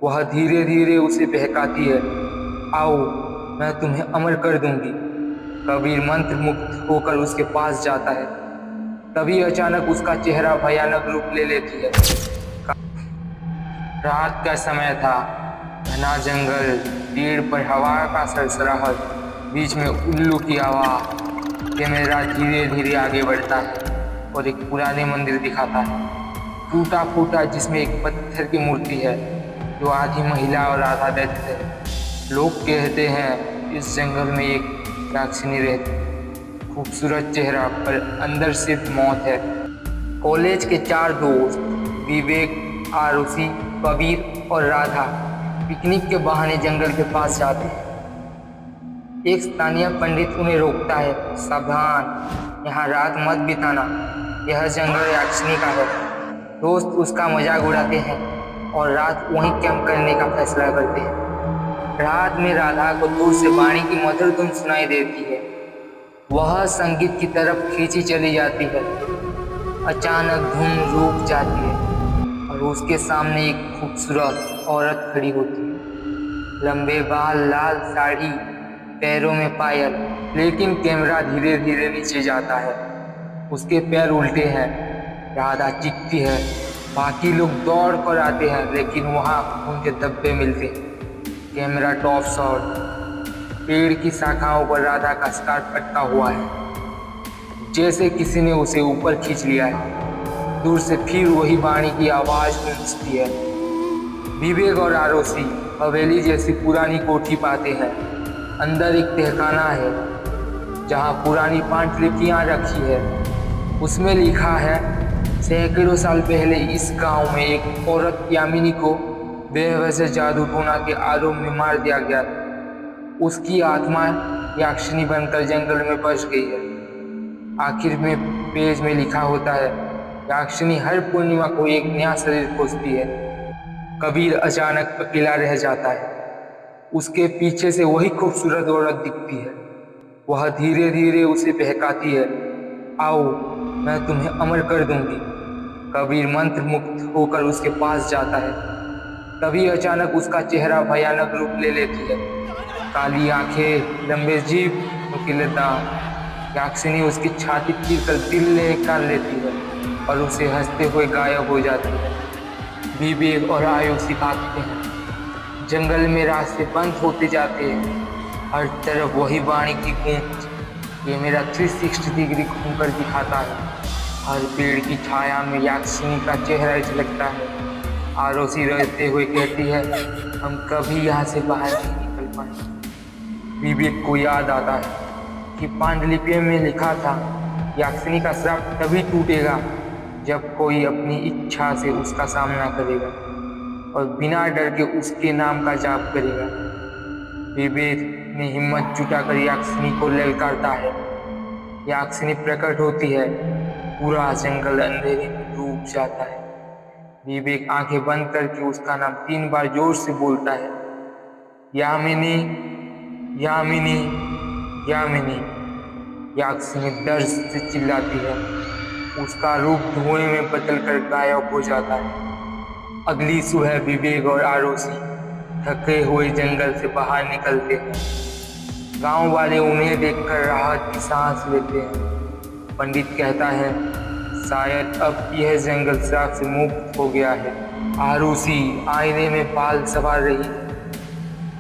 वह धीरे धीरे उसे बहकाती है। आओ, मैं तुम्हें अमर कर दूंगी। कबीर मंत्र मुक्त होकर उसके पास जाता है। तभी अचानक उसका चेहरा भयानक रूप ले लेती है। रात का समय था। घना जंगल, पेड़ पर हवा का सरसराहट, बीच में उल्लू की आवाज। कैमरा धीरे धीरे आगे बढ़ता है और एक पुराने मंदिर दिखाता है, टूटा फूटा, जिसमें एक पत्थर की मूर्ति है जो आधी महिला और आधा दैत्य है। लोग कहते हैं इस जंगल में एक राक्षसी रहती। खूबसूरत चेहरा पर अंदर सिर्फ मौत है। कॉलेज के 4 दोस्त, विवेक, आरुषि, कबीर और राधा, पिकनिक के बहाने जंगल के पास जाते हैं। एक स्थानीय पंडित उन्हें रोकता है। सावधान, यहाँ रात मत बिताना, यह जंगल याक्षिनी का है। दोस्त उसका मजाक उड़ाते हैं और रात वहीं कैंप करने का फैसला करते हैं। रात में राधा को दूर से वाणी की मधुर धुन सुनाई देती है। वह संगीत की तरफ खींची चली जाती है। अचानक धुन रुक जाती है और उसके सामने एक खूबसूरत औरत खड़ी होती है। लंबे बाल, लाल साड़ी, पैरों में पायल। लेकिन कैमरा धीरे धीरे नीचे जाता है। उसके पैर उल्टे हैं। राधा चीखती है। बाकी लोग दौड़ कर आते हैं, लेकिन वहाँ खून के धब्बे मिलते हैं। Camera top shot. पेड़ की शाखाओं पर राधा का स्कार्फ अटका हुआ है, जैसे किसी ने उसे ऊपर खींच लिया है। दूर से फिर वही वाणी की आवाज गूंजती है। विवेक और आरुषि हवेली जैसी पुरानी कोठी पाते हैं। अंदर एक तहखाना है जहाँ पुरानी पांडुलिपियाँ रखी है। उसमें लिखा है, सैकड़ों साल पहले इस गांव में एक औरत यामिनी को बेवजह जादू टोना के आरोप में मार दिया गया। उसकी आत्मा याक्षिनी बनकर जंगल में बस गई है। आखिर में पेज में लिखा होता है, याक्षिनी हर पूर्णिमा को एक नया शरीर खोजती है। कबीर अचानक अकेला रह जाता है। उसके पीछे से वही खूबसूरत औरत दिखती है। वह धीरे धीरे उसे बहकाती है। आओ, मैं तुम्हें अमर कर दूंगी। कबीर मंत्र मुक्त होकर उसके पास जाता है। तभी अचानक उसका चेहरा भयानक रूप ले लेती है। काली आंखें, लंबे जीभ, नुकीले दांत। याक्षिनी उसकी छाती चीरकर दिल निकाल लेती है और उसे हंसते हुए गायब हो जाती है। विवेक और आयुषी भागते हैं। जंगल में रास्ते बंद होते जाते हैं। हर तरफ वही वाणी की गूंज। ये मेरा 360 डिग्री घूमकर दिखाता है। हर पेड़ की छाया में याक्षिनी का चेहरा झलकता है। आरुषि रहते हुए कहती है, हम कभी यहाँ से बाहर नहीं निकल पाए। विवेक को याद आता है कि पांडुलिपि में लिखा था, याक्षिनी का श्राप तभी टूटेगा जब कोई अपनी इच्छा से उसका सामना करेगा और बिना डर के उसके नाम का जाप करेगा। विवेक ने हिम्मत जुटाकर याक्षिनी को ललकारता है। याक्षिनी प्रकट होती है। पूरा जंगल अंधेरे में डूब जाता है। विवेक आंखें बंद करके उसका नाम 3 बार जोर से बोलता है, यामिनी, यामिनी, यामिनी। याक्षिनी दर्द से चिल्लाती है। उसका रूप धुएं में बदलकर गायब हो जाता है। अगली सुबह विवेक और आरुषि थके हुए जंगल से बाहर निकलते हैं। गांव वाले उन्हें देखकर राहत की सांस लेते हैं। पंडित कहता है, शायद अब यह जंगल श्राप से मुक्त हो गया है। आरुषि आईने में बाल संवार रही है।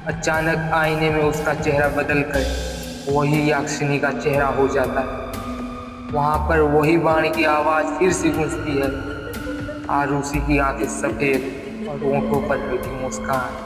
अचानक आईने में उसका चेहरा बदलकर वही याक्षिनी का चेहरा हो जाता है। वहां पर वही वाणी की आवाज फिर से गूंजती है। आरुषि की आंखें सफेद और होंठों पर हल्की मुस्कान।